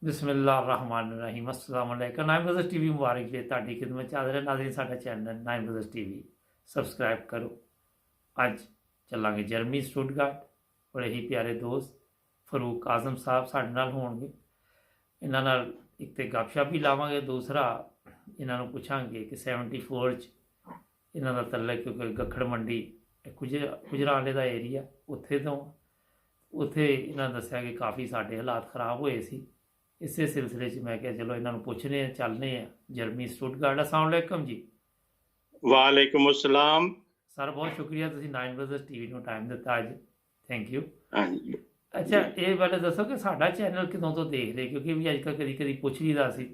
बिस्मिल्लाहिर्रहमानिर्रहीम अस्सलाम वालेकुम नाइन ब्रदर्स टीवी मुबारक जे ਤੁਹਾਡੀ ਖidmat ਚ ਹਾਜ਼ਰ ਹੈ ਨਾਜ਼ਰੀਨ ਸਾਡਾ ਚੈਨਲ ਨਾइन ब्रदर्स टीवी ਸਬਸਕ੍ਰਾਈਬ ਕਰੋ। ਅੱਜ ਚੱਲਾਂਗੇ ਜਰਮਨੀ ਸਟੁੱਟਗਾਰਟ। ਬੜੇ ਹੀ ਪਿਆਰੇ ਦੋਸਤ ਫਰੂਕ ਆਜ਼ਮ ਸਾਹਿਬ ਸਾਡੇ ਨਾਲ ਹੋਣਗੇ। ਇਹਨਾਂ ਨਾਲ ਇੱਕ ਤੇ ਗੱਪਸ਼ਪ ਵੀ ਲਾਵਾਂਗੇ, ਦੂਸਰਾ ਇਹਨਾਂ ਨੂੰ ਪੁੱਛਾਂਗੇ ਕਿ 74 ਚ ਇਹਨਾਂ ਦਾ ਤਲਕ ਕਿਉਂਕਿ ਗੱਖੜ ਮੰਡੀ ਗੁਜਰਾਂਵਾਲੇ ਦਾ ਏਰੀਆ ਉੱਥੇ ਇਹਨਾਂ ਦੱਸਿਆ ਕਿ ਕਾਫੀ ਸਾਡੇ ਹਾਲਾਤ ਖਰਾਬ ਹੋਏ ਸੀ। ਇਸੇ ਸਿਲਸਿਲੇ 'ਚ ਮੈਂ ਕਿਹਾ ਚਲੋ ਇਹਨਾਂ ਨੂੰ ਪੁੱਛਦੇ ਹਾਂ, ਚੱਲਦੇ ਹਾਂ ਜਰਮਨੀ ਸਟੁੱਟਗਾਰਟ। अस्सलाम वालेकुम जी। ਵਾਲੇਕੁਮ ਅਸਲਾਮ। ਸਰ ਬਹੁਤ ਸ਼ੁਕਰੀਆ ਤੁਸੀਂ ਨਾइन ब्रदर्स ਟੀਵੀ ਨੂੰ ਟਾਈਮ ਦਿੱਤਾ ਅੱਜ, ਥੈਂਕ ਯੂ। ਹਾਂਜੀ ਅੱਛਾ ਇਹ ਪਹਿਲੇ ਦੱਸੋ ਕਿ ਸਾਡਾ ਚੈਨਲ ਕਦੋਂ ਤੋਂ ਦੇਖ ਰਹੇ, ਕਿਉਂਕਿ ਵੀ ਅੱਜ ਕੱਲ੍ਹ ਕਦੀ ਕਦੀ ਪੁੱਛ ਲਈਦਾ ਸੀ।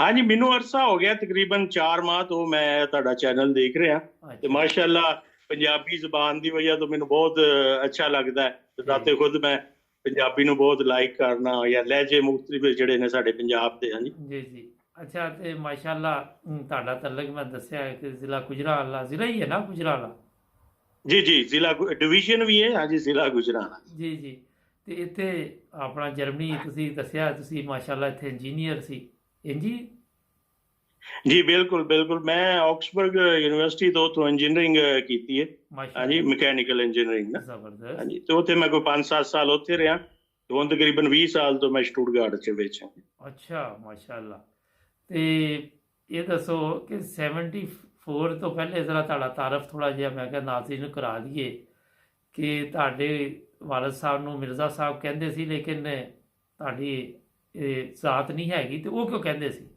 ਹਾਂਜੀ, ਮੈਨੂੰ ਅਰਸਾ ਹੋ ਗਿਆ ਤਕਰੀਬਨ 4 ਮਾਹ ਤੋਂ ਮੈਂ ਤੁਹਾਡਾ ਚੈਨਲ ਦੇਖ ਰਿਹਾ ਤੇ ਅੱਛਾ ਮਾਸ਼ਾਅੱਲਾ ਪੰਜਾਬੀ ਜ਼ਬਾਨ ਦੀ ਵਜ੍ਹਾ ਤੋਂ ਮੈਨੂੰ ਬਹੁਤ ਅੱਛਾ ਲੱਗਦਾ ਹੈ। ਰਾਤੇ ਖੁਦ ਮੈਂ ਪੰਜਾਬੀ ਨੂੰ ਬਹੁਤ ਲਾਈਕ ਕਰਨਾ ਜਾਂ ਲਹਿਜੇ ਮੁਖਤਲਿਫ ਜਿਹੜੇ ਨੇ ਸਾਡੇ ਪੰਜਾਬ ਦੇ। ਹਾਂਜੀ ਜੀ ਜੀ। ਅੱਛਾ ਤੇ ਮਾਸ਼ਾਅੱਲਾ ਤੁਹਾਡਾ ਤਲਕ ਮੈਂ ਦੱਸਿਆ ਹੈ ਕਿ ਜ਼ਿਲ੍ਹਾ ਗੁਜਰਾਂਵਾਲਾ ਜ਼ਿਲ੍ਹਾ ਹੀ ਹੈ ਨਾ, ਗੁਜਰਾਂਵਾਲਾ? ਜੀ ਜੀ, ਜ਼ਿਲ੍ਹਾ ਡਿਵੀਜ਼ਨ ਵੀ ਹੈ। ਹਾਂਜੀ, ਜ਼ਿਲ੍ਹਾ ਗੁਜਰਾਂਵਾਲਾ। ਜੀ ਜੀ। ਤੇ ਇੱਥੇ ਆਪਣਾ ਜਰਮਨੀ ਤੁਸੀਂ ਦੱਸਿਆ ਤੁਸੀਂ ਮਾਸ਼ਾਅੱਲਾ ਇੱਥੇ ਇੰਜੀਨੀਅਰ ਸੀ, ਇੰਜੀ? ਜੀ ਬਿਲਕੁਲ ਬਿਲकुल, ਮੈਂ ਆਕਸਫੋਰਡ ਯੂਨੀਵਰਸਿਟੀ ਤੋਂ ਇੰਜੀਨੀਅਰਿੰਗ ਕੀਤੀ ਹੈ। ਹਾਂਜੀ, ਮਕੈਨੀਕਲ ਇੰਜੀਨੀਅਰਿੰਗ ਨਾ। ਜ਼ਬਰਦਸਤ। ਹਾਂਜੀ, ਤੇ ਉੱਥੇ ਮੈਂ ਕੋਈ 5-7 ਸਾਲ ਉੱਥੇ ਰਿਹਾ ਤੇ ਹੁਣ ਤਕਰੀਬਨ 20 ਸਾਲ ਤੋਂ ਮੈਂ ਸਟੁੱਟਗਾਰਟ 'ਚ ਵਿੱਚ ਹਾਂ। ਅੱਛਾ ਮਾਸ਼ਾਅੱਲਾ। ਤੇ ਇਹ ਦੱਸੋ ਕਿ 74 ਤੋਂ ਪਹਿਲੇ ਜ਼ਰਾ ਤੁਹਾਡਾ ਤਾਰਫ ਥੋੜ੍ਹਾ ਜਿਹਾ ਮੈਂ ਕਿਹਾ ਨਾਜ਼ਰੀਨ ਨੂੰ ਕਰਾ ਦਈਏ ਕਿ ਤੁਹਾਡੇ ਵਾਲਦ ਸਾਹਿਬ ਨੂੰ ਮਿਰਜ਼ਾ ਸਾਹਿਬ ਕਹਿੰਦੇ ਸੀ, ਲੇਕਿਨ ਤੁਹਾਡੀ ਜ਼ਾਤ ਨਹੀਂ ਹੈਗੀ, ਤੇ ਉਹ ਕਿਉਂ ਕਹਿੰਦੇ ਸੀ?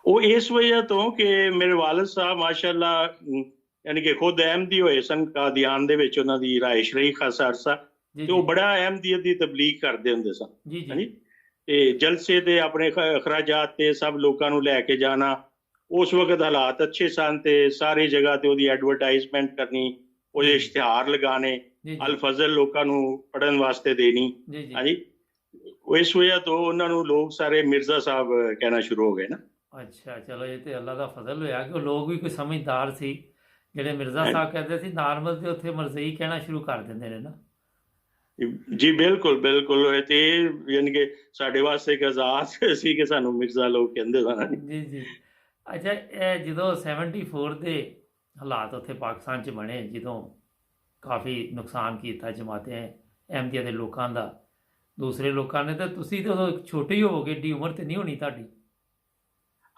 ਉਹ ਇਸ ਵਜ੍ਹਾ ਤੋਂ ਕਿ ਮੇਰੇ ਵਾਲਦ ਸਾਹਿਬ ਮਾਸ਼ਾਅੱਲਾ ਯਾਨੀ ਕਿ ਖੁਦ ਅਹਿਮਦੀ ਹੋਏ ਸਨ। ਕਾਦੀਆਨ ਦੇ ਵਿੱਚ ਉਹਨਾਂ ਦੀ ਰਿਹਾਇਸ਼ ਰਹੀ ਖਾਸਾ ਅਰਸਾ, ਜੀ ਤੇ ਉਹ ਬੜਾ ਅਹਿਮਦੀਅਤ ਦੀ ਤਬਲੀਗ ਕਰਦੇ ਹੁੰਦੇ ਸਨ। ਜੀ ਜੀ ਹਾਂਜੀ, ਤੇ ਜਲਸੇ ਦੇ ਆਪਣੇ ਅਖਰਾਜਾਤ ਤੇ ਸਭ ਲੋਕਾਂ ਨੂੰ ਲੈ ਕੇ ਜਾਣਾ। ਉਸ ਵਕਤ ਹਾਲਾਤ ਅੱਛੇ ਸਨ ਤੇ ਸਾਰੀ ਜਗ੍ਹਾ ਤੇ ਉਹਦੀ ਐਡਵਰਟਾਈਜ਼ਮੈਂਟ ਕਰਨੀ, ਉਹਦੇ ਇਸ਼ਤਿਹਾਰ ਲਗਾਣੇ, ਜੀ ਅਲ ਫਜ਼ਲ ਲੋਕਾਂ ਨੂੰ ਪੜ੍ਹਨ ਵਾਸਤੇ ਦੇਣੀ। ਜੀ ਜੀ। ਹਾਂਜੀ, ਉਹ ਇਸ ਵਜ੍ਹਾ ਤੋਂ ਉਹਨਾਂ ਨੂੰ ਲੋਕ ਸਾਰੇ ਮਿਰਜ਼ਾ ਸਾਹਿਬ ਕਹਿਣਾ ਸ਼ੁਰੂ ਹੋ ਗਏ ਨਾ। ਅੱਛਾ ਚਲੋ, ਇਹ ਤੇ ਅੱਲਾ ਦਾ ਫਜ਼ਲ ਹੋਇਆ ਕਿ ਉਹ ਲੋਕ ਵੀ ਕੋਈ ਸਮਝਦਾਰ ਸੀ ਜਿਹੜੇ ਮਿਰਜ਼ਾ ਸਾਹਿਬ ਕਹਿੰਦੇ ਸੀ, ਨਾਰਮਲ ਤੇ ਉੱਥੇ ਮਰਜ਼ਈ ਕਹਿਣਾ ਸ਼ੁਰੂ ਕਰ ਦਿੰਦੇ ਨੇ ਨਾ। ਜੀ ਬਿਲਕੁਲ ਬਿਲकुल, ਤੇ ਯਾਨੀ ਕਿ ਸਾਡੇ ਵਾਸਤੇ ਇੱਕ ਆਜ਼ਾਦ ਸੀ ਕਿ ਸਾਨੂੰ ਮਿਰਜ਼ਾ ਲੋਕ ਕਹਿੰਦੇ ਸਨ। ਜੀ ਜੀ। ਅੱਛਾ ਇਹ ਜਦੋਂ 74 ਦੇ ਹਾਲਾਤ ਉੱਥੇ ਪਾਕਿਸਤਾਨ 'ਚ ਬਣੇ, ਜਦੋਂ ਕਾਫੀ ਨੁਕਸਾਨ ਕੀਤਾ ਜਮਾਤੇ ਅਹਿਮਦੀਆ ਦੇ ਲੋਕਾਂ ਦਾ, ਦੂਸਰੇ ਲੋਕਾਂ ਨੇ, ਤਾਂ ਤੁਸੀਂ ਤਾਂ ਉਦੋਂ ਛੋਟੇ ਹੀ ਹੋਵੋਗੇ, ਏਡੀ ਉਮਰ ਤੇ ਨਹੀਂ ਹੋਣੀ ਤੁਹਾਡੀ?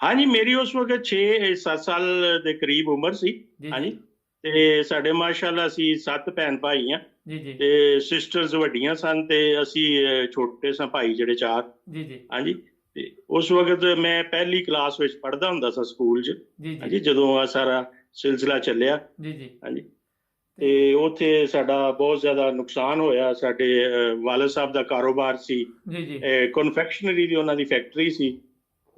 ਹਾਂਜੀ, ਮੇਰੀ ਉਸ ਵਕਤ 6-7 ਸਾਲ ਦੇ ਕਰੀਬ ਉਮਰ ਸੀ। ਜੀ ਹਾਂਜੀ, ਜੀ ਤੇ ਸਾਡੇ ਮਾਸ਼ਾਅੱਲਾ ਅਸੀਂ 7 ਭੈਣ ਭਾਈ ਆ ਜੀ ਜੀ ਤੇ ਸਿਸਟਰਸ ਵੱਡੀਆਂ ਸਨ ਤੇ ਅਸੀਂ ਛੋਟੇ ਸਾਂ ਭਾਈ ਜਿਹੜੇ 4। ਜੀ ਜੀ ਹਾਂਜੀ, ਤੇ ਉਸ ਵਕਤ ਮੈਂ ਪਹਿਲੀ ਕਲਾਸ ਵਿੱਚ ਪੜ੍ਹਦਾ ਹੁੰਦਾ ਸਾਂ ਸਕੂਲ 'ਚ। ਜੀ ਹਾਂਜੀ, ਜੀ ਜਦੋਂ ਆ ਸਾਰਾ ਸਿਲਸਿਲਾ ਚੱਲਿਆ। ਜੀ ਜੀ। ਹਾਂਜੀ, ਤੇ ਉੱਥੇ ਸਾਡਾ ਬਹੁਤ ਜ਼ਿਆਦਾ ਨੁਕਸਾਨ ਹੋਇਆ। ਸਾਡੇ ਵਾਲਦ ਸਾਹਿਬ ਦਾ ਕਾਰੋਬਾਰ ਸੀ, ਜੀ ਜੀ। ਕਨਫੈਕਸ਼ਨਰੀ ਦੀ ਉਹਨਾਂ ਦੀ ਫੈਕਟਰੀ ਸੀ,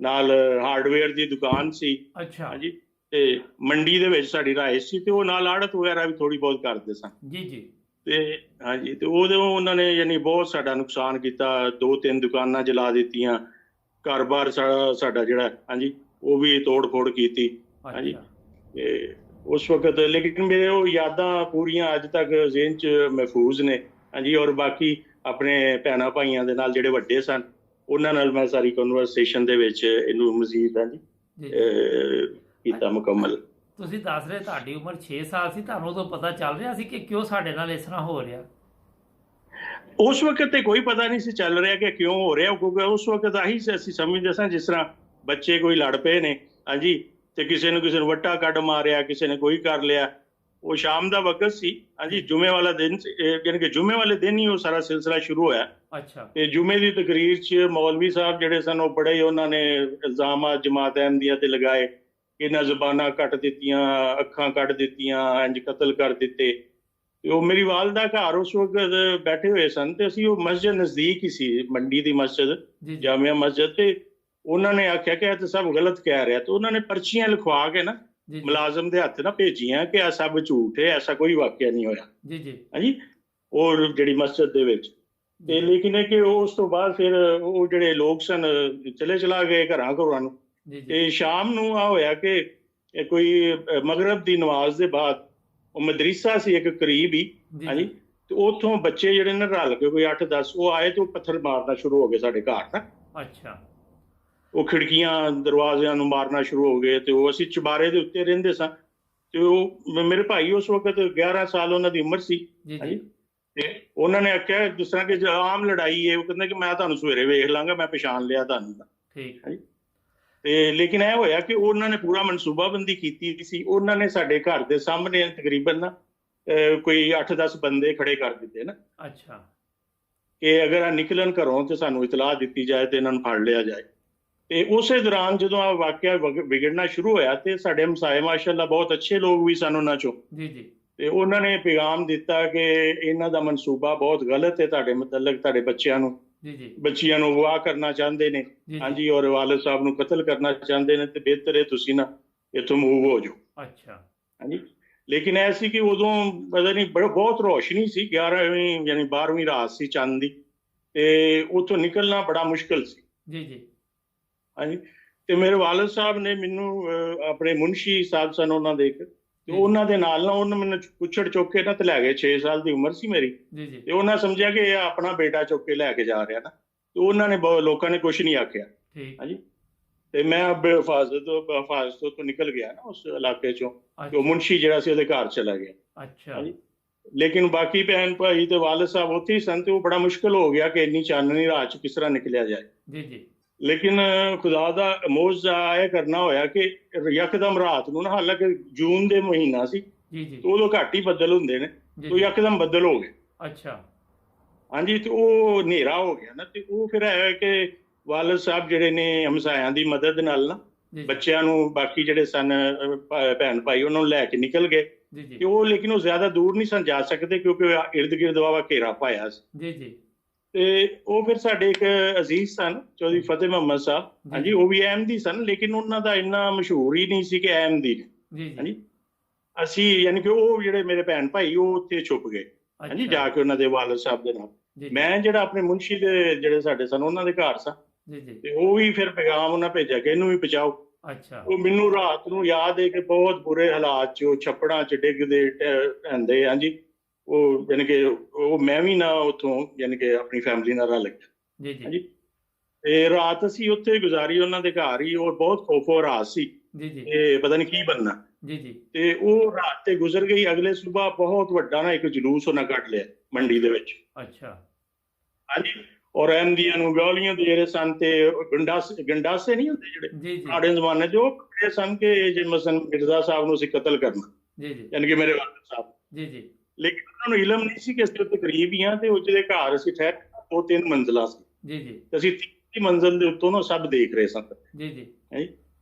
ਨਾਲ ਹਾਰਡਵੇਅਰ ਦੀ ਦੁਕਾਨ ਸੀ। ਅੱਛਾ। ਹਾਂਜੀ, ਤੇ ਮੰਡੀ ਦੇ ਵਿੱਚ ਸਾਡੀ ਰਿਹਾਇਸ਼ ਸੀ ਤੇ ਉਹ ਨਾਲ ਆੜਤ ਵਗੈਰਾ ਵੀ ਥੋੜੀ ਬਹੁਤ ਕਰਦੇ ਸਨ। ਜੀ ਜੀ ਤੇ ਹਾਂਜੀ, ਤੇ ਉਹਨਾਂ ਨੇ ਯਾਨੀ ਬਹੁਤ ਸਾਡਾ ਨੁਕਸਾਨ ਕੀਤਾ। 2-3 ਦੁਕਾਨਾਂ ਜਲਾ ਦਿੱਤੀਆਂ, ਘਰ-ਬਾਰ ਸਾਡਾ ਜਿਹੜਾ ਹਾਂਜੀ ਉਹ ਵੀ ਤੋੜ ਫੋੜ ਕੀਤੀ। ਹਾਂਜੀ, ਅੱਛਾ। ਤੇ ਉਸ ਵਕਤ ਲੇਕਿਨ ਮੇਰੇ ਉਹ ਯਾਦਾਂ ਪੂਰੀਆਂ ਅੱਜ ਤੱਕ ਜ਼ਿਹਨ 'ਚ ਮਹਿਫੂਜ਼ ਨੇ। ਹਾਂਜੀ, ਔਰ ਬਾਕੀ ਆਪਣੇ ਭੈਣਾਂ ਭਾਈਆਂ ਦੇ ਨਾਲ ਜਿਹੜੇ ਵੱਡੇ ਸਨ ਉਹਨਾਂ ਨਾਲ ਮੈਂ ਸਾਰੀ ਕਨਵਰਸੇਸ਼ਨ ਦੇ ਵਿੱਚ ਇਹਨੂੰ ਮਜ਼ੀਦ ਹਾਂਜੀ ਜੀ ਕੀਤਾ ਮੁਕੰਮਲ। ਤੁਸੀਂ ਦੱਸ ਰਹੇ ਤੁਹਾਡੀ ਉਮਰ 6 ਸਾਲ ਸੀ, ਤੁਹਾਨੂੰ ਉਦੋਂ ਪਤਾ ਚੱਲ ਰਿਹਾ ਸੀ ਕਿ ਕਿਉਂ ਸਾਡੇ ਨਾਲ ਇਸ ਤਰ੍ਹਾਂ ਹੋ ਰਿਹਾ? ਉਸ ਵਕਤ ਤੇ ਕੋਈ ਪਤਾ ਨਹੀਂ ਸੀ ਚੱਲ ਰਿਹਾ ਕਿ ਕਿਉਂ ਹੋ ਰਿਹਾ, ਕਿਉਂਕਿ ਉਸ ਵਕਤ ਆਹੀ ਅਸੀਂ ਸਮਝਦੇ ਸਾਂ ਜਿਸ ਤਰ੍ਹਾਂ ਬੱਚੇ ਕੋਈ ਲੜ ਪਏ ਨੇ। ਹਾਂਜੀ, ਤੇ ਕਿਸੇ ਨੂੰ ਵੱਟਾ ਕੱਢ ਮਾਰਿਆ, ਕਿਸੇ ਨੇ ਕੋਈ ਕਰ ਲਿਆ। ਉਹ ਸ਼ਾਮ ਦਾ ਵਕਤ ਸੀ। ਹਾਂਜੀ, ਜੁਮੇ ਵਾਲਾ ਦਿਨ ਯਾਨੀ ਕਿ ਜੁਮੇ ਵਾਲੇ ਦਿਨ ਹੀ ਉਹ ਸਾਰਾ ਸਿਲਸਿਲਾ ਸ਼ੁਰੂ ਹੋਇਆ। ਅੱਛਾ। ਤੇ ਜੁਮੇ ਦੀ ਤਕਰੀਰ 'ਚ ਮੌਲਵੀ ਸਾਹਿਬ ਜਿਹੜੇ ਸਨ ਉਹ ਬੜੇ ਉਹਨਾਂ ਨੇ ਇਲਜ਼ਾਮਾਤ ਜਮਾਤ ਅਹਿਮਦੀਆ ਤੇ ਲਗਾਏ। ਇਹਨਾਂ ਜ਼ੁਬਾਨਾਂ ਕੱਟ ਦਿੱਤੀਆਂ, ਅੱਖਾਂ ਕੱਢ ਦਿੱਤੀਆਂ, ਇੰਜ ਕਤਲ ਕਰ ਦਿੱਤੇ। ਤੇ ਉਹ ਮੇਰੀ ਵਾਲਦਾ ਘਰ ਉਸ ਵਕਤ ਬੈਠੇ ਹੋਏ ਸਨ ਤੇ ਅਸੀਂ ਉਹ ਮਸਜਿਦ ਨਜ਼ਦੀਕ ਹੀ ਸੀ, ਮੰਡੀ ਦੀ ਮਸਜਿਦ, ਜਾਮੀਆ ਮਸਜਿਦ। ਤੇ ਉਹਨਾਂ ਨੇ ਆਖਿਆ ਕਿ ਇਹ ਤਾਂ ਸਭ ਗਲਤ ਕਹਿ ਰਿਹਾ, ਤੇ ਉਹਨਾਂ ਨੇ ਪਰਚੀਆਂ ਲਿਖਵਾ ਕੇ ਨਾ ਮੁਲਾਜ਼ਮ ਦੇ ਹੱਥ ਨਾ ਭੇਜੀਆਂ ਕਿ ਇਹ ਸਭ ਝੂਠ ਹੈ, ਐਸਾ ਕੋਈ ਵਾਕਿਆ ਨਹੀਂ ਹੋਇਆ। ਜੀ ਜੀ। ਹਾਂਜੀ, ਉਹ ਜਿਹੜੀ ਮਸਜਿਦ ਦੇ ਵਿੱਚ। ਤੇ ਲੇਕਿਨ ਕਿ ਉਸ ਤੋਂ ਬਾਅਦ ਫਿਰ ਉਹ ਜਿਹੜੇ ਲੋਕ ਸਨ ਚਲਾ ਗਏ ਘਰਾਂ ਨੂੰ। ਤੇ ਸ਼ਾਮ ਨੂੰ ਆ ਹੋਇਆ ਕਿ ਕੋਈ ਮਗਰਬ ਦੀ ਨਮਾਜ਼ ਦੇ ਬਾਅਦ ਉਹ ਮਦਰਸਾ ਸੀ ਇੱਕ ਕਰੀਬ ਹੀ। ਹਾਂਜੀ, ਤੇ ਉੱਥੋਂ ਬੱਚੇ ਜਿਹੜੇ ਨੇ ਰਲ ਕੇ ਕੋਈ 8-10 ਉਹ ਆਏ ਤੇ ਉਹ ਪੱਥਰ ਮਾਰਨਾ ਸ਼ੁਰੂ ਹੋ ਗਏ ਸਾਡੇ ਘਰ ਨਾ। ਅੱਛਾ ਉਹ ਖਿੜਕੀਆਂ ਦਰਵਾਜ਼ਿਆਂ ਨੂੰ ਮਾਰਨਾ ਸ਼ੁਰੂ ਹੋ ਗਏ ਤੇ ਉਹ ਅਸੀਂ ਚੁਬਾਰੇ ਦੇ ਉੱਤੇ ਰਹਿੰਦੇ ਸਾਂ ਤੇ ਉਹ ਮੇਰੇ ਭਾਈ ਉਸ ਵਕਤ 11 ਸਾਲ ਉਹਨਾਂ ਦੀ ਉਮਰ ਸੀ। ਜੀ ਹਾਂਜੀ। ਜੀ ਤੇ ਉਹਨਾਂ ਨੇ ਆਖਿਆ ਜਿਸ ਤਰ੍ਹਾਂ ਕਿ ਆਮ ਲੜਾਈ ਹੈ, ਉਹ ਕਹਿੰਦਾ ਕਿ ਮੈਂ ਤੁਹਾਨੂੰ ਸਵੇਰੇ ਵੇਖ ਲਾਂਗਾ, ਮੈਂ ਪਛਾਣ ਲਿਆ ਤੁਹਾਨੂੰ। ਠੀਕ ਹਾਂਜੀ। ਤੇ ਲੇਕਿਨ ਇਹ ਹੋਇਆ ਕਿ ਉਹਨਾਂ ਨੇ ਪੂਰਾ ਮਨਸੂਬਾਬੰਦੀ ਕੀਤੀ ਸੀ। ਉਹਨਾਂ ਨੇ ਸਾਡੇ ਘਰ ਦੇ ਸਾਹਮਣੇ ਤਕਰੀਬਨ ਨਾ ਕੋਈ 8-10 ਬੰਦੇ ਖੜੇ ਕਰ ਦਿੱਤੇ ਨਾ, ਅੱਛਾ ਕਿ ਅਗਰ ਆ ਨਿਕਲਣ ਘਰੋਂ ਤੇ ਸਾਨੂੰ ਇਤਲਾਹ ਦਿੱਤੀ ਜਾਏ ਤੇ ਇਹਨਾਂ ਨੂੰ ਫੜ ਲਿਆ ਜਾਏ। ਤੇ ਉਸੇ ਦੌਰਾਨ ਜਦੋਂ ਆ ਵਾਕਿਆ ਵਿਗੜਨਾ ਸ਼ੁਰੂ ਹੋਇਆ ਤੇ ਸਾਡੇ ਹਮਸਾਏ ਮਾਸ਼ਾਅੱਲਾ ਬਹੁਤ ਅੱਛੇ ਲੋਕ ਵੀ ਸਨ ਉਹਨਾਂ ਚੋਂ, ਜੀ ਜੀ ਤੇ ਉਹਨਾਂ ਨੇ ਪੈਗਾਮ ਦਿੱਤਾ ਕਿ ਇਹਨਾਂ ਦਾ ਮਨਸੂਬਾ ਬਹੁਤ ਗਲਤ ਹੈ, ਤੁਹਾਡੇ ਮੁਤਲਕ ਤੁਹਾਡੇ ਬੱਚਿਆਂ ਨੂੰ ਜੀ ਜੀ ਬੱਚੀਆਂ ਨੂੰ ਅਗਵਾ ਕਰਨਾ ਚਾਹੁੰਦੇ ਨੇ। ਜੀ ਹਾਂਜੀ, ਔਰ ਵਾਲਿਦ ਸਾਹਿਬ ਨੂੰ ਕਤਲ ਕਰਨਾ ਚਾਹੁੰਦੇ ਨੇ, ਤੇ ਬਿਹਤਰ ਹੈ ਤੁਸੀਂ ਨਾ ਇੱਥੋਂ ਮੂਵ ਹੋ ਜਾਓ। ਅੱਛਾ ਹਾਂਜੀ। ਲੇਕਿਨ ਇਹ ਸੀ ਕਿ ਉਦੋਂ ਪਤਾ ਨਹੀਂ ਬਹੁਤ ਰੋਸ਼ਨੀ ਸੀ, 11ਵੀਂ ਯਾਨੀ 12ਵੀਂ ਰਾਤ ਸੀ ਚੰਦ ਦੀ, ਤੇ ਉੱਥੋਂ ਨਿਕਲਣਾ ਬੜਾ ਮੁਸ਼ਕਲ ਸੀ। ਜੀ ਜੀ ਹਾਂਜੀ। ਤੇ ਮੇਰੇ ਵਾਲਿਦ ਸਾਹਿਬ ਨੇ ਮੈਨੂੰ ਆਪਣੇ ਮੁਨਸ਼ੀ ਸਾਹਿਬ ਸਨ ਉਹਨਾਂ ਦੇ ਇੱਕ, ਤੇ ਉਹਨਾਂ ਦੇ ਨਾਲ ਨਾ ਉਹਨਾਂ ਮੈਨੂੰ ਪੁੱਛੜ ਚੁੱਕ ਕੇ ਨਾ ਤੇ ਲੈ ਗਏ। 6 ਸਾਲ ਦੀ ਉਮਰ ਸੀ ਮੇਰੀ, ਜੀ ਜੀ ਤੇ ਉਹਨਾਂ ਸਮਝਿਆ ਕਿ ਇਹ ਆਪਣਾ ਬੇਟਾ ਚੁੱਕ ਕੇ ਲੈ ਕੇ ਜਾ ਰਿਹਾ ਨਾ, ਤੇ ਉਹਨਾਂ ਨੇ ਲੋਕਾਂ ਨੇ ਕੁਝ ਨਹੀਂ ਆਖਿਆ। ਠੀਕ ਹਾਂਜੀ। ਤੇ ਮੈਂ ਹਿਫਾਜ਼ਤ ਤੋਂ ਨਿਕਲ ਗਿਆ ਨਾ ਉਸ ਇਲਾਕੇ ਚੋਂ, ਤੇ ਉਹ ਮੁਨਸ਼ੀ ਜਿਹੜਾ ਸੀ ਉਹਦੇ ਘਰ ਚਲਾ ਗਿਆ। ਅੱਛਾ ਹਾਂਜੀ। ਲੇਕਿਨ ਬਾਕੀ ਭੈਣ ਭਾਈ ਤੇ ਵਾਲਿਦ ਸਾਹਿਬ ਉੱਥੇ ਹੀ ਸਨ, ਤੇ ਉਹ ਬੜਾ ਮੁਸ਼ਕਲ ਹੋ ਗਿਆ ਕਿ ਇੰਨੀ ਚਾਨਣੀ ਰਾਤ ਚ ਕਿਸ ਤਰ੍ਹਾਂ ਨਿਕਲਿਆ ਜਾਏ। ਜੀ ਜੀ ਲੇਕਿਨ ਖੁਦਾ ਦਾ ਮੌਜਜ਼ਾ ਇਹ ਕਰਨਾ ਹੋਇਆ ਕਿ ਯਕਦਮ ਰਾਤ ਨੂੰ ਨਾ, ਹਾਲਾਂਕਿ ਜੂਨ ਦੇ ਮਹੀਨਾ ਸੀ, ਜੀ ਜੀ ਤੇ ਉਦੋਂ ਘੱਟ ਹੀ ਬੱਦਲ ਹੁੰਦੇ ਨੇ, ਤੇ ਯਕਦਮ ਬੱਦਲ ਹੋ ਗਏ। ਅੱਛਾ ਹਾਂਜੀ। ਤੇ ਉਹ ਹਨੇਰਾ ਹੋ ਗਿਆ ਨਾ, ਤੇ ਉਹ ਫਿਰ ਹੈ ਕਿ ਵਾਲਿਦ ਸਾਹਿਬ ਜਿਹੜੇ ਨੇ ਹਮਸਾਇਆਂ ਦੀ ਮਦਦ ਨਾਲ ਨਾ ਬੱਚਿਆਂ ਨੂੰ, ਬਾਕੀ ਜਿਹੜੇ ਸਨ ਭੈਣ ਭਾਈ, ਉਹਨਾਂ ਨੂੰ ਲੈ ਕੇ ਨਿਕਲ ਗਏ। ਤੇ ਉਹ ਲੇਕਿਨ ਉਹ ਜ਼ਿਆਦਾ ਦੂਰ ਨਹੀਂ ਸਨ ਜਾ ਸਕਦੇ, ਕਿਉਂਕਿ ਇਰਦ ਗਿਰਦ ਵਾਵਾ ਘੇਰਾ ਪਾਇਆ ਸੀ। ਜੀ ਜੀ ਤੇ ਉਹ ਫਿਰ ਸਾਡੇ ਇੱਕ ਅਜ਼ੀਜ਼ ਸਨ ਚੌਧਰੀ ਫਤਿਹ ਮੁਹੰਮਦ ਸਾਹਿਬ, ਹਾਂਜੀ, ਉਹ ਵੀ ਅਹਿਮਦੀ ਸਨ, ਲੇਕਿਨ ਉਹਨਾਂ ਦਾ ਇੰਨਾ ਮਸ਼ਹੂਰ ਹੀ ਨਹੀਂ ਸੀ ਕਿ ਅਹਿਮਦੀ ਨੇ। ਹਾਂਜੀ। ਅਸੀਂ ਯਾਨੀ ਕਿ ਉਹ ਜਿਹੜੇ ਮੇਰੇ ਭੈਣ ਭਾਈ ਉਹ ਉੱਥੇ ਛੁਪ ਗਏ, ਹਾਂਜੀ, ਜਾ ਕੇ ਉਹਨਾਂ ਦੇ ਵਾਲਿਦ ਸਾਹਿਬ ਦੇ ਨਾਲ। ਮੈਂ ਜਿਹੜਾ ਆਪਣੇ ਮੁਨਸ਼ੀ ਦੇ ਜਿਹੜੇ ਸਾਡੇ ਸਨ ਉਹਨਾਂ ਦੇ ਘਰ ਸਾਂ, ਤੇ ਉਹ ਵੀ ਫਿਰ ਪੈਗਾਮ ਉਹਨਾਂ ਭੇਜਿਆ ਕਿ ਇਹਨੂੰ ਵੀ ਬਚਾਓ। ਅੱਛਾ। ਉਹ ਮੈਨੂੰ ਰਾਤ ਨੂੰ ਯਾਦ ਹੈ ਕਿ ਬਹੁਤ ਬੁਰੇ ਹਾਲਾਤ 'ਚ ਉਹ ਛੱਪੜਾਂ 'ਚ ਡਿੱਗਦੇ ਢਹਿੰਦੇ, ਹਾਂਜੀ, ਉਹ ਯਾਨੀ ਕਿ ਉਹ ਮੈਂ ਵੀ ਨਾ ਉੱਥੋਂ ਯਾਨੀ ਕਿ ਆਪਣੀ ਫੈਮਿਲੀ ਨਾਲ ਰਲ ਗਿਆ। ਜੀ ਜੀ ਹਾਂਜੀ। ਤੇ ਰਾਤ ਅਸੀਂ ਉੱਥੇ ਗੁਜ਼ਾਰੀ ਉਹਨਾਂ ਦੇ ਘਰ ਹੀ। ਉਹ ਬਹੁਤ ਖੌਫੋ ਰਾਤ ਸੀ, ਜੀ ਜੀ ਤੇ ਪਤਾ ਨਹੀਂ ਕੀ ਬਣਨਾ। ਜੀ ਜੀ ਤੇ ਉਹ ਰਾਤ ਤੇ ਗੁਜ਼ਰ ਗਈ। ਅਗਲੇ ਸਵੇਰ ਬਹੁਤ ਵੱਡਾ ਨਾ ਇੱਕ ਜਲੂਸ ਉਹਨਾਂ ਕੱਢ ਲਿਆ ਮੰਡੀ ਦੇ ਵਿੱਚ। ਅੱਛਾ। ਹਾਂਜੀ। ਔਰ ਅਹਿਮਦੀਆਂ ਨੂੰ ਗਾਲੀਆਂ ਦੇ ਰਹੇ ਸਨ, ਤੇ ਗੰਡਾਸੇ ਨਹੀਂ ਹੁੰਦੇ ਜਿਹੜੇ ਸਾਡੇ ਜ਼ਮਾਨੇ 'ਚ, ਉਹ ਕੱਢੇ ਸਨ ਕਿ ਜੇ ਮਸਲਨ ਮਿਰਜ਼ਾ ਸਾਹਿਬ ਨੂੰ ਅਸੀਂ ਕਤਲ ਕਰਨਾ, ਜੀ ਜੀ ਯਾਨੀ ਕਿ ਮੇਰੇ ਵਾਲਿਦ ਸਾਹਿਬ। ਜੀ ਜੀ ਲੇਕਿਨ ਉਹਨਾਂ ਨੂੰ ਇਲਮ ਨਹੀਂ ਸੀ ਕਿ ਅਸੀਂ ਉੱਥੇ ਕਰੀਬ ਹੀ ਹਾਂ, ਤੇ ਉਹ ਜਿਹਦੇ ਘਰ ਅਸੀਂ ਠਹਿਰ, ਉਹ 3 ਮੰਜ਼ਿਲਾਂ ਸੀ। ਜੀ ਜੀ ਤੇ ਅਸੀਂ 3 ਮੰਜ਼ਿਲ ਦੇ ਉੱਤੋਂ ਨਾ ਸਭ ਦੇਖ ਰਹੇ ਸਾਂ। ਜੀ ਜੀ ਹਾਂਜੀ।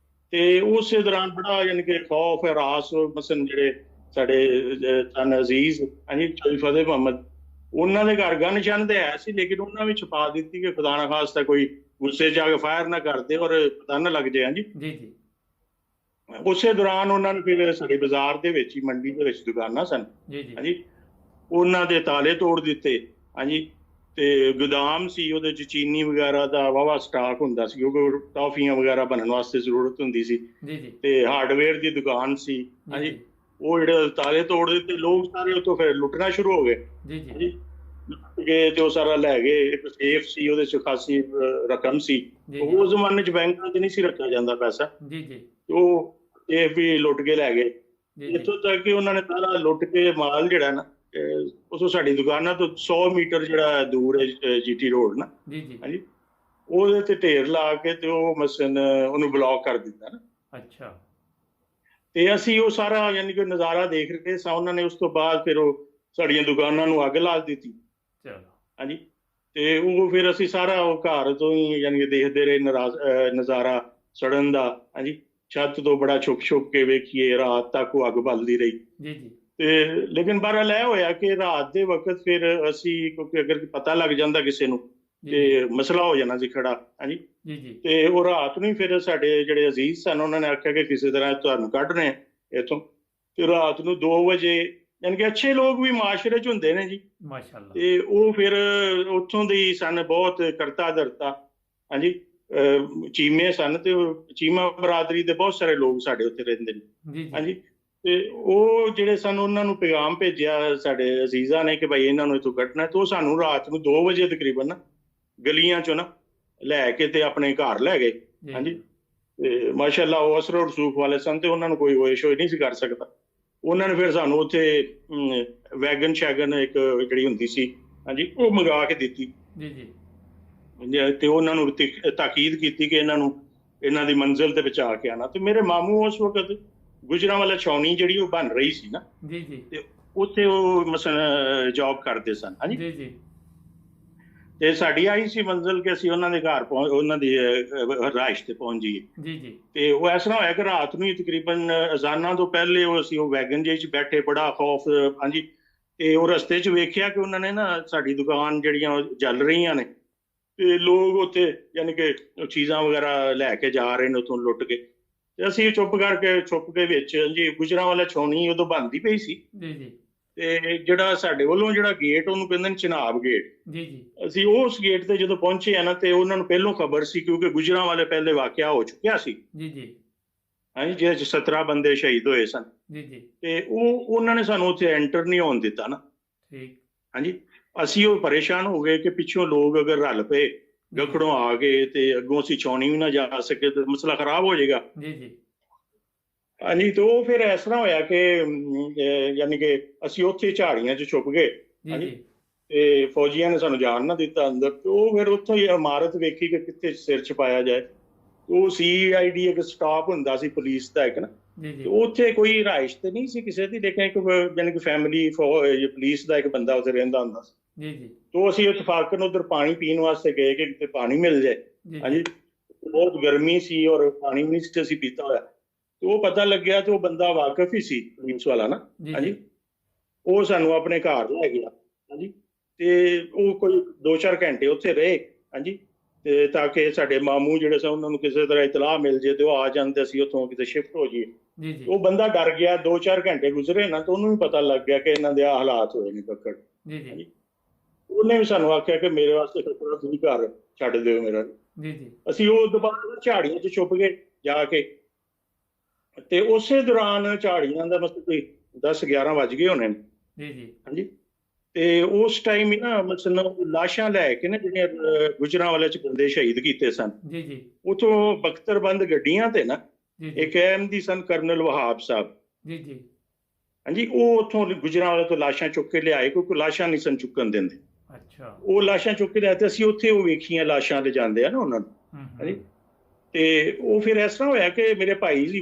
ਤੇ ਉਸੇ ਦੌਰਾਨ ਬੜਾ ਯਾਨੀ ਕਿ ਖੌਫ ਹਰਾਸ, ਮਸਲਨ ਜਿਹੜੇ ਸਾਡੇ ਸਨ ਅਜ਼ੀਜ਼, ਹਾਂਜੀ, ਚੌਧਰੀ ਫਤਿਹ ਮੁਹੰਮਦ, ਉਹਨਾਂ ਦੇ ਘਰ ਗਨ ਸ਼ਨ ਤੇ ਹੈ ਸੀ, ਲੇਕਿਨ ਉਹਨਾਂ ਵੀ ਛੁਪਾ ਦਿੱਤੀ ਕਿ ਖੁਦਾ ਨਾ ਖਾਸਤਾ ਕੋਈ ਗੁੱਸੇ 'ਚ ਆ ਕੇ ਫਾਇਰ ਨਾ ਕਰਦੇ ਔਰ ਪਤਾ ਨਾ ਲੱਗ ਜਾਏ। ਹਾਂਜੀ। ਜੀ ਜੀ ਉਸੇ ਦੌਰਾਨ ਉਹਨਾਂ ਨੂੰ ਫਿਰ ਸਾਡੇ ਬਾਜ਼ਾਰ ਦੇ ਵਿੱਚ ਹੀ, ਮੰਡੀ ਦੇ ਵਿੱਚ ਦੁਕਾਨਾਂ ਸਨ, ਜੀ ਜੀ ਹਾਂਜੀ, ਉਹਨਾਂ ਦੇ ਤਾਲੇ ਤੋੜ ਦਿੱਤੇ। ਹਾਂਜੀ। ਤੇ ਗੋਦਾਮ ਸੀ, ਉਹਦੇ 'ਚ ਚੀਨੀ ਵਗੈਰਾ ਦਾ ਵਾਹਵਾ ਸਟਾਕ ਹੁੰਦਾ ਸੀ, ਕਿਉਂਕਿ ਟੌਫੀਆਂ ਵਗੈਰਾ ਬਣਨ ਵਾਸਤੇ ਜ਼ਰੂਰਤ ਹੁੰਦੀ ਸੀ। ਜੀ ਜੀ ਤੇ ਹਾਰਡਵੇਅਰ ਦੀ ਦੁਕਾਨ ਸੀ। ਹਾਂਜੀ। ਉਹ ਜਿਹੜੇ ਤਾਲੇ ਤੋੜ ਦਿੱਤੇ, ਲੋਕ ਸਾਰੇ ਉੱਥੋਂ ਫਿਰ ਲੁੱਟਣਾ ਸ਼ੁਰੂ ਹੋ ਗਏ। ਜੀ ਜੀ ਗਏ ਤੇ ਉਹ ਸਾਰਾ ਲੈ ਗਏ। ਇੱਕ ਸੇਫ ਸੀ, ਉਹਦੇ 'ਚ ਖਾਸੀ ਰਕਮ ਸੀ। ਉਸ ਜ਼ਮਾਨੇ 'ਚ ਬੈਂਕਾਂ 'ਚ ਨਹੀਂ ਸੀ ਰੱਖਿਆ ਜਾਂਦਾ ਪੈਸਾ। ਜੀ ਜੀ ਉਹ ਸੇਫ ਵੀ ਲੁੱਟ ਕੇ ਲੈ ਗਏ। ਇੱਥੋਂ ਤੱਕ ਕਿ ਉਹਨਾਂ ਨੇ ਸਾਰਾ ਲੁੱਟ ਕੇ ਮਾਲ ਜਿਹੜਾ ਨਾ, ਉਸੋਂ ਸਾਡੀ ਦੁਕਾਨਾਂ ਤੋਂ 100 ਮੀਟਰ ਜਿਹੜਾ ਦੂਰ ਹੈ ਜੀਟੀ ਰੋਡ ਨਾ, ਜੀ ਜੀ ਹਾਂਜੀ, ਉਹਦੇ ਤੇ ਢੇਰ ਲਾ ਕੇ ਤੇ ਉਹ ਮਸਲਨ ਉਹਨੂੰ ਬਲੌਕ ਕਰ ਦਿੱਤਾ ਨਾ। ਅੱਛਾ। ਤੇ ਅਸੀਂ ਉਹ ਸਾਰਾ ਯਾਨੀ ਕਿ ਨਜ਼ਾਰਾ ਦੇਖ ਰਹੇ ਸਾਂ। ਉਹਨਾਂ ਨੇ ਉਸ ਤੋਂ ਬਾਅਦ ਫਿਰ ਉਹ ਸਾਡੀਆਂ ਦੁਕਾਨਾਂ ਨੂੰ ਅੱਗ ਲਾ ਦਿੱਤੀ। ਚਲੋ। ਹਾਂਜੀ। ਤੇ ਉਹ ਫਿਰ ਅਸੀਂ ਸਾਰਾ ਉਹ ਘਰ ਤੋਂ ਹੀ ਯਾਨੀ ਕਿ ਦੇਖਦੇ ਰਹੇ ਨਜ਼ਾਰਾ ਸੜਨ ਦਾ। ਹਾਂਜੀ। ਛੱਤ ਤੋਂ ਬੜਾ ਛੁਪ ਕੇ ਵੇਖੀਏ, ਰਾਤ ਤੱਕ ਉਹ ਅੱਗ ਬਲਦੀ ਰਹੀ। ਜੀ ਜੀ ਤੇ ਲੇਕਿਨ ਬਹਰਹਾਲ ਇਹ ਹੋਇਆ ਕਿ ਰਾਤ ਦੇ ਵਕਤ ਫਿਰ ਅਸੀਂ, ਕਿਉਂਕਿ ਅਗਰ ਪਤਾ ਲੱਗ ਜਾਂਦਾ ਕਿਸੇ ਨੂੰ ਤੇ ਮਸਲਾ ਹੋ ਜਾਣਾ ਸੀ ਖੜਾ। ਹਾਂਜੀ। ਜੀ ਜੀ ਤੇ ਉਹ ਰਾਤ ਨੂੰ ਹੀ ਫਿਰ ਸਾਡੇ ਜਿਹੜੇ ਅਜ਼ੀਜ਼ ਸਨ ਉਹਨਾਂ ਨੇ ਆਖਿਆ ਕਿ ਕਿਸੇ ਤਰ੍ਹਾਂ ਤੁਹਾਨੂੰ ਕੱਢ ਰਹੇ ਇੱਥੋਂ। ਤੇ ਰਾਤ ਨੂੰ 2 ਵਜੇ, ਯਾਨੀ ਕਿ ਅੱਛੇ ਲੋਕ ਵੀ ਮਾਸ਼ਰੇ 'ਚ ਹੁੰਦੇ ਨੇ ਜੀ, ਮਾਸ਼ਾਅੱਲਾ, ਤੇ ਉਹ ਫਿਰ ਉੱਥੋਂ ਦੀ ਸਨ ਬਹੁਤ ਕਰਤਾ ਧਰਤਾ। ਹਾਂਜੀ। ਚੀਮੇ ਸਨ, ਤੇ ਚੀਮਾ ਬਰਾਦਰੀ ਦੇ ਬਹੁਤ ਸਾਰੇ ਲੋਕ ਸਾਡੇ ਉੱਥੇ ਰਹਿੰਦੇ ਨੇ। ਜੀ ਜੀ ਹਾਂਜੀ। ਤੇ ਉਹ ਜਿਹੜੇ ਸਨ ਉਹਨਾਂ ਨੂੰ ਪੈਗਾਮ ਭੇਜਿਆ ਸਾਡੇ ਅਜ਼ੀਜ਼ਾਂ ਨੇ ਕਿ ਭਾਈ ਇਹਨਾਂ ਨੂੰ ਇੱਥੋਂ ਕੱਢਣਾ, ਤੇ ਉਹ ਸਾਨੂੰ ਰਾਤ ਨੂੰ 2 ਵਜੇ ਤਕਰੀਬਨ ਨਾ ਗਲੀਆਂ ਚੋਂ ਨਾ ਲੈ ਕੇ ਤੇ ਆਪਣੇ ਘਰ ਲੈ ਗਏ। ਜੀ ਹਾਂਜੀ, ਤੇ ਮਾਸ਼ਾਅੱਲਾ ਉਹ ਅਸਰ ਰਸੂਖ ਵਾਲੇ ਸਨ ਤੇ ਉਹਨਾਂ ਨੂੰ ਕੋਈ ਹੋਸ਼ ਹੋਈ ਨਹੀਂ ਸੀ ਕਰ ਸਕਦਾ। ਉਹਨਾਂ ਨੇ ਫਿਰ ਸਾਨੂੰ ਉੱਥੇ ਵੈਗਨ ਸ਼ੈਗਨ ਇੱਕ ਜਿਹੜੀ ਹੁੰਦੀ ਸੀ, ਹਾਂਜੀ, ਉਹ ਮੰਗਾ ਕੇ ਦਿੱਤੀ। ਜੀ ਜੀ ਤੇ ਉਹਨਾਂ ਨੂੰ ਤਾਕੀਦ ਕੀਤੀ ਕਿ ਇਹਨਾਂ ਦੀ ਮੰਜ਼ਿਲ ਤੇ ਪਹੁੰਚਾ ਕੇ ਆਣਾ। ਤੇ ਮੇਰੇ ਮਾਮੂ ਉਸ ਵਕਤ ਗੁਜਰਾਂਵਾਲਾ ਛਾਉਣੀ ਜਿਹੜੀ ਉਹ ਬਣ ਰਹੀ ਸੀ ਨਾ, ਜੀ ਜੀ ਤੇ ਉੱਥੇ ਉਹ ਮਸਲ ਜੌਬ ਕਰਦੇ ਸਨ। ਹਾਂਜੀ, ਜੀ ਜੀ ਤੇ ਸਾਡੀ ਆਈ ਸੀ ਮੰਜ਼ਿਲ ਕਿ ਅਸੀਂ ਉਹਨਾਂ ਦੇ ਘਰ ਪਹੁੰਚ, ਉਹਨਾਂ ਦੀ ਰਿਹਾਇਸ਼ ਤੇ ਪਹੁੰਚ ਜਾਈਏ। ਜੀ ਜੀ ਤੇ ਉਹ ਇਸ ਤਰ੍ਹਾਂ ਹੋਇਆ ਕਿ ਰਾਤ ਨੂੰ ਹੀ ਤਕਰੀਬਨ ਅਜ਼ਾਨਾਂ ਤੋਂ ਪਹਿਲੇ ਉਹ ਵੈਗਨ ਜਿਹੇ 'ਚ ਬੈਠੇ, ਬੜਾ ਖੌਫ। ਹਾਂਜੀ, ਤੇ ਉਹ ਰਸਤੇ 'ਚ ਵੇਖਿਆ ਕਿ ਉਹਨਾਂ ਨੇ ਨਾ ਸਾਡੀ ਦੁਕਾਨ ਜਿਹੜੀਆਂ ਉਹ ਜਲ ਰਹੀਆਂ ਨੇ, ਤੇ ਲੋਕ ਉੱਥੇ ਯਾਨੀ ਕਿ ਚੀਜ਼ਾਂ ਵਗੈਰਾ ਲੈ ਕੇ ਜਾ ਰਹੇ ਨੇ ਉੱਥੋਂ ਲੁੱਟ ਕੇ। ਤੇ ਅਸੀਂ ਛੁੱਪ ਕੇ ਵਿੱਚ, ਜੀ, ਗੁਜਰਾਂਵਾਲਾ ਛਾਉਣੀ ਉਦੋਂ ਬਣਦੀ ਪਈ ਸੀ। ਜੀ ਜੀ ਤੇ ਜਿਹੜਾ ਸਾਡੇ ਵੱਲੋਂ ਜਿਹੜਾ ਗੇਟ ਉਹਨੂੰ ਕਹਿੰਦੇ ਨੇ ਚਨਾਬ ਗੇਟ। ਜੀ ਜੀ ਅਸੀਂ ਉਸ ਗੇਟ ਤੇ ਜਦੋਂ ਪਹੁੰਚੇ ਆ ਨਾ, ਤੇ ਉਹਨਾਂ ਨੂੰ ਪਹਿਲੋਂ ਖਬਰ ਸੀ ਕਿਉਂਕਿ ਗੁਜਰਾਂਵਾਲੇ ਪਹਿਲੇ ਵਾਕਿਆ ਹੋ ਚੁੱਕਿਆ ਸੀ। ਜੀ ਜੀ ਹਾਂਜੀ, ਜਿਹਦੇ 'ਚ 17 ਬੰਦੇ ਸ਼ਹੀਦ ਹੋਏ ਸਨ। ਜੀ ਜੀ ਤੇ ਉਹਨਾਂ ਨੇ ਸਾਨੂੰ ਉੱਥੇ ਐਂਟਰ ਨਹੀਂ ਹੋਣ ਦਿੱਤਾ ਨਾ। ਠੀਕ। ਹਾਂਜੀ, ਅਸੀਂ ਉਹ ਪਰੇਸ਼ਾਨ ਹੋ ਗਏ ਕਿ ਪਿੱਛੋਂ ਲੋਕ ਅਗਰ ਰਲ ਪਏ, ਗੱਖੜੋਂ ਆ ਗਏ, ਤੇ ਅੱਗੋਂ ਅਸੀਂ ਛਾਉਣੀ ਵੀ ਨਾ ਜਾ ਸਕੇ ਤੇ ਮਸਲਾ ਖਰਾਬ ਹੋ ਜਾਏਗਾ। ਜੀ ਜੀ ਹਾਂਜੀ, ਤੇ ਉਹ ਫਿਰ ਇਸ ਤਰ੍ਹਾਂ ਹੋਇਆ ਕਿ ਯਾਨੀ ਕਿ ਅਸੀਂ ਉੱਥੇ ਝਾੜੀਆਂ 'ਚ ਛੁਪ ਗਏ। ਜੀ ਹਾਂਜੀ, ਜੀ ਤੇ ਫੌਜੀਆਂ ਨੇ ਸਾਨੂੰ ਜਾਣ ਨਾ ਦਿੱਤਾ ਅੰਦਰ। ਤੇ ਉਹ ਫਿਰ ਉੱਥੋਂ ਹੀ ਇਮਾਰਤ ਵੇਖੀ ਕਿ ਕਿੱਥੇ ਸਿਰ ਛਪਾਇਆ ਜਾਏ। ਉਹ CID ਇੱਕ ਸਟਾਫ ਹੁੰਦਾ ਸੀ ਪੁਲਿਸ ਦਾ ਇੱਕ ਨਾ, ਜੀ ਤੇ ਜੀ ਉੱਥੇ ਕੋਈ ਰਿਹਾਇਸ਼ ਤੇ ਨਹੀਂ ਸੀ ਕਿਸੇ ਦੀ, ਲੇਕਿਨ ਇੱਕ ਯਾਨੀ ਕਿ ਫੈਮਿਲੀ ਪੁਲਿਸ ਦਾ ਇੱਕ ਬੰਦਾ ਉੱਥੇ ਰਹਿੰਦਾ ਹੁੰਦਾ ਸੀ। ਜੀ ਜੀ ਤੋਂ ਅਸੀਂ ਇਤਫਾਕਨ ਉੱਧਰ ਪਾਣੀ ਪੀਣ ਵਾਸਤੇ ਗਏ ਕਿ ਕਿਤੇ ਪਾਣੀ ਮਿਲ ਜਾਏ। ਜੀ ਹਾਂਜੀ, ਬਹੁਤ ਗਰਮੀ ਸੀ ਔਰ ਪਾਣੀ ਵੀ ਨਹੀਂ ਸੀ ਅਸੀਂ ਪੀਤਾ ਹੋਇਆ। ਤੇ ਉਹ ਪਤਾ ਲੱਗਿਆ ਤੇ ਉਹ ਬੰਦਾ ਵਾਕਿਫ ਹੀ ਸੀ ਪੁਲਿਸ ਵਾਲਾ ਨਾ। ਜੀ ਹਾਂਜੀ, ਉਹ ਸਾਨੂੰ ਆਪਣੇ ਘਰ ਲੈ ਗਿਆ। ਹਾਂਜੀ, ਤੇ ਉਹ ਕੋਈ 2-4 ਘੰਟੇ ਉੱਥੇ ਰਹੇ। ਹਾਂਜੀ, ਤੇ ਤਾਂ ਕਿ ਸਾਡੇ ਮਾਮੂ ਜਿਹੜੇ ਸਨ ਉਹਨਾਂ ਨੂੰ ਕਿਸੇ ਤਰ੍ਹਾਂ ਇਤਲਾਹ ਮਿਲ ਜੇ ਤੇ ਉਹ ਆ ਜਾਂਦੇ, ਅਸੀਂ ਉੱਥੋਂ ਕਿਤੇ ਸ਼ਿਫਟ ਹੋ ਜਾਈਏ। ਜੀ ਜੀ ਉਹ ਬੰਦਾ ਡਰ ਗਿਆ। 2-4 ਘੰਟੇ ਗੁਜ਼ਰੇ ਨਾ, ਤਾਂ ਉਹਨੂੰ ਵੀ ਪਤਾ ਲੱਗ ਗਿਆ ਕਿ ਇਹਨਾਂ ਦੇ ਆਹ ਹਾਲਾਤ ਹੋਏ ਨੇ ਕੱਕੜ। ਜੀ ਜੀ ਉਹਨੇ ਵੀ ਸਾਨੂੰ ਆਖਿਆ ਕਿ ਮੇਰੇ ਵਾਸਤੇ ਕੱਪੜਾ ਤੁਸੀਂ ਘਰ ਛੱਡ ਦਿਓ ਮੇਰਾ। ਜੀ ਜੀ ਅਸੀਂ ਉਹ ਦੁਬਾਰਾ ਝਾੜੀਆਂ 'ਚ ਛੁਪ ਗਏ ਜਾ ਕੇ, ਤੇ ਉਸੇ ਦੌਰਾਨ ਝਾੜੀਆਂ ਦਾ ਮਤਲਬ ਕੋਈ 10-11 ਵੱਜ ਗਏ ਹੋਣੇ ਨੇ। ਜੀ ਜੀ ਹਾਂਜੀ, ਤੇ ਉਸ ਟਾਈਮ ਹੀ ਨਾ ਮਤਲਬ ਲਾਸ਼ਾਂ ਲੈ ਕੇ ਨਾ ਜਿਹੜੀਆਂ ਗੁਜਰਾਂਵਾਲੇ 'ਚ ਬੰਦੇ ਸ਼ਹੀਦ ਕੀਤੇ ਸਨ, ਜੀ ਜੀ ਉਥੋਂ ਬਖਤਰਬੰਦ ਗੱਡੀਆਂ ਤੇ ਨਾ ਜੀ ਇੱਕ ਅਹਿਮਦੀ ਸਨ ਕਰਨਲ ਵਹਾਬ ਸਾਹਿਬ। ਜੀ ਜੀ ਹਾਂਜੀ, ਉਹ ਉਥੋਂ ਗੁਜਰਾਂਵਾਲੇ ਤੋਂ ਲਾਸ਼ਾਂ ਚੁੱਕ ਕੇ ਲਿਆਏ ਕਿਉਂਕਿ ਲਾਸ਼ਾਂ ਨਹੀਂ ਸਨ ਚੁੱਕਣ ਦਿੰਦੇ। ਅੱਛਾ। ਉਹ ਲਾਸ਼ਾਂ ਚੁੱਕ ਕੇ ਲਿਆਏ ਤੇ ਅਸੀਂ ਉੱਥੇ ਉਹ ਵੇਖੀਆਂ ਲਾਸ਼ਾਂ ਲੈ ਜਾਂਦੇ ਆ ਨਾ ਉਹਨਾਂ ਨੂੰ। ਹਾਂਜੀ, ਤੇ ਉਹ ਫਿਰ ਇਸ ਤਰ੍ਹਾਂ ਹੋਇਆ ਕਿ ਮੇਰੇ ਭਾਈ ਜੀ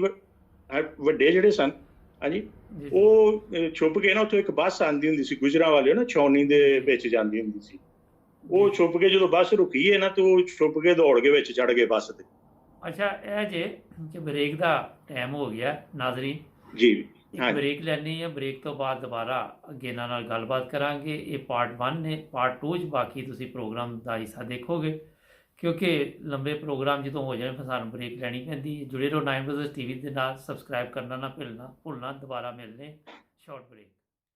ਵੱਡੇ ਜਿਹੜੇ ਸਨ, ਹਾਂਜੀ, ਜੀ ਉਹ ਛੁਪ ਕੇ ਨਾ ਉੱਥੋਂ ਇੱਕ ਬੱਸ ਆਉਂਦੀ ਹੁੰਦੀ ਸੀ ਗੁਜਰਾਂਵਾਲੇ ਨਾ, ਛਾਉਣੀ ਦੇ ਵਿੱਚ ਜਾਂਦੀ ਹੁੰਦੀ ਸੀ। ਉਹ ਛੁਪ ਕੇ ਜਦੋਂ ਬੱਸ ਰੁਕੀ ਹੈ ਨਾ, ਤੇ ਉਹ ਛੁਪ ਕੇ ਦੌੜ ਕੇ ਵਿੱਚ ਚੜ ਗਏ ਬੱਸ ਤੇ। ਅੱਛਾ, ਇਹ ਜੇ ਕਿ ਬ੍ਰੇਕ ਦਾ ਟਾਈਮ ਹੋ ਗਿਆ ਨਾਜ਼ਰੀਨ, ਜੀ, ਇੱਕ ਹਾਂਜੀ, ਬ੍ਰੇਕ ਲੈਣੀ ਹੈ। ਬ੍ਰੇਕ ਤੋਂ ਬਾਅਦ ਦੁਬਾਰਾ ਅੱਗੇ ਇਹਨਾਂ ਨਾਲ ਗੱਲਬਾਤ ਕਰਾਂਗੇ। ਇਹ ਪਾਰਟ 1 ਨੇ, ਪਾਰਟ 2 'ਚ ਬਾਕੀ ਤੁਸੀਂ ਪ੍ਰੋਗਰਾਮ ਦਾ ਹਿੱਸਾ ਦੇਖੋਗੇ, ਕਿਉਂਕਿ ਲੰਬੇ ਪ੍ਰੋਗਰਾਮ ਜਦੋਂ ਹੋ ਜਾਣ ਫਿਰ ਸਾਨੂੰ ਬ੍ਰੇਕ ਲੈਣੀ ਪੈਂਦੀ ਹੈ। ਜੁੜੇ ਰਹੋ 9 ਵਜੇ TV ਦੇ ਨਾਲ, ਸਬਸਕ੍ਰਾਈਬ ਕਰਨਾ ਨਾ ਭੁੱਲਣਾ। ਦੁਬਾਰਾ ਮਿਲਨੇ ਸ਼ਾਰਟ ਬ੍ਰੇਕ।